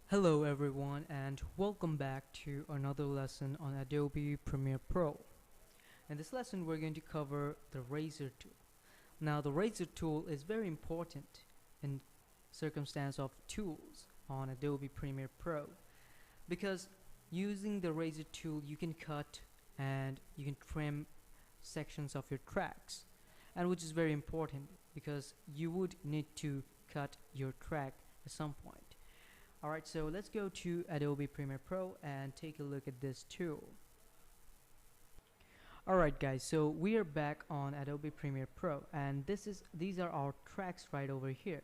Hello everyone and welcome back to another lesson on Adobe Premiere Pro. In this lesson we're going to cover the razor tool. Now the razor tool is very important in circumstance of tools on Adobe Premiere Pro because using the razor tool you can cut and you can trim sections of your tracks, and which is very important because you would need to cut your track at some point. Alright, so let's go to Adobe Premiere Pro and take a look at this tool. Alright guys, so we are back on Adobe Premiere Pro and these are our tracks right over here.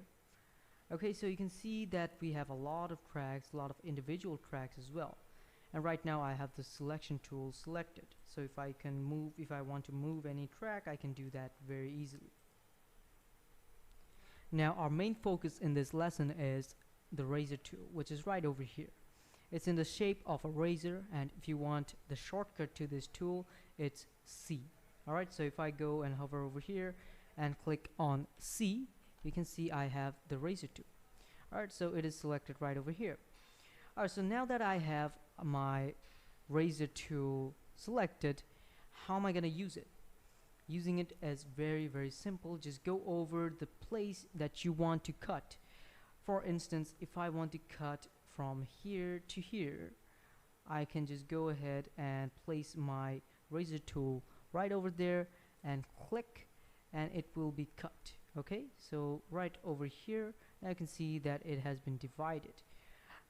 Okay, so you can see that we have a lot of tracks, a lot of individual tracks as well. And right now I have the selection tool selected. So if I want to move any track, I can do that very easily. Now our main focus in this lesson is the razor tool, which is right over here. It's in the shape of a razor, and if you want the shortcut to this tool, it's C. Alright, so if I go and hover over here and click on C, you can see I have the razor tool. Alright, so it is selected right over here. Alright, so now that I have my razor tool selected, how am I going to use it? Using it is very simple. Just go over the place that you want to cut. For instance, if I want to cut from here to here, I can just go ahead and place my razor tool right over there and click, and it will be cut. Okay, so right over here I can see that it has been divided.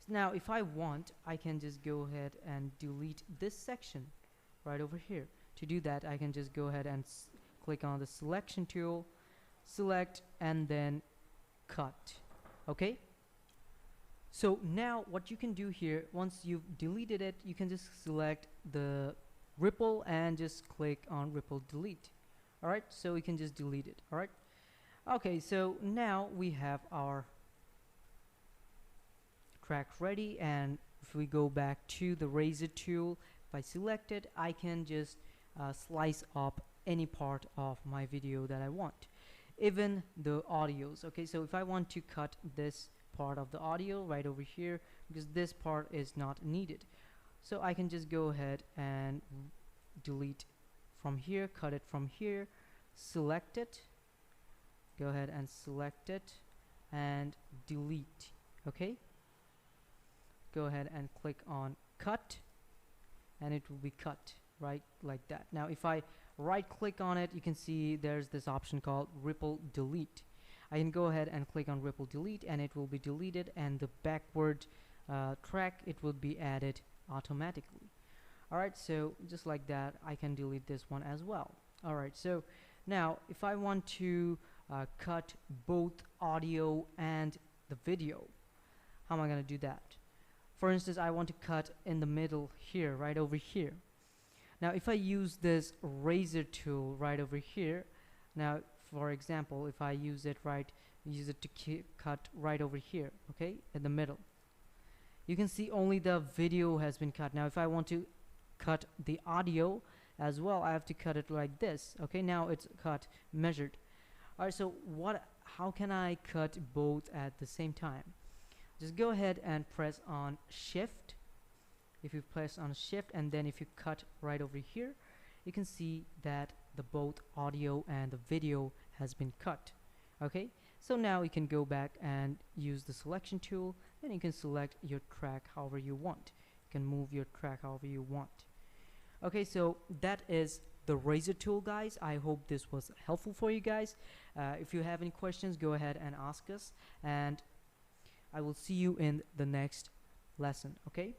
Now if I want, I can just go ahead and delete this section right over here. To do that, I can just go ahead and click on the selection tool, select, and then cut. Okay, so now what you can do here, once you've deleted it, you can just select the ripple and just click on ripple delete. Alright, so we can just delete it. Alright, okay, so now we have our track ready, and if we go back to the razor tool, if I select it, I can just slice up any part of my video that I want, even the audios. Okay, so if I want to cut this part of the audio right over here because this part is not needed, so I can just go ahead and delete from here, cut it from here, select it, go ahead and select it and delete. Okay, go ahead and click on cut and it will be cut right like that. Now if I right click on it, you can see there's this option called ripple delete. I can go ahead and click on ripple delete and it will be deleted, and the backward track, it will be added automatically. Alright, so just like that I can delete this one as well. Alright, so now if I want to cut both audio and the video, how am I going to do that? For instance, I want to cut in the middle here, right over here. Now if I use this razor tool right over here, now for example, if I use it to cut right over here, okay, in the middle, you can see only the video has been cut. Now if I want to cut the audio as well, I have to cut it like this. Okay, now it's cut, measured. Alright, so how can I cut both at the same time? Just go ahead and press on shift. If you press on shift and then if you cut right over here, you can see that the both audio and the video has been cut. Okay, so now you can go back and use the selection tool, and you can select your track however you want. You can move your track however you want. Okay, so that is the razor tool, guys. I hope this was helpful for you guys. If you have any questions, go ahead and ask us, and I will see you in the next lesson. Okay.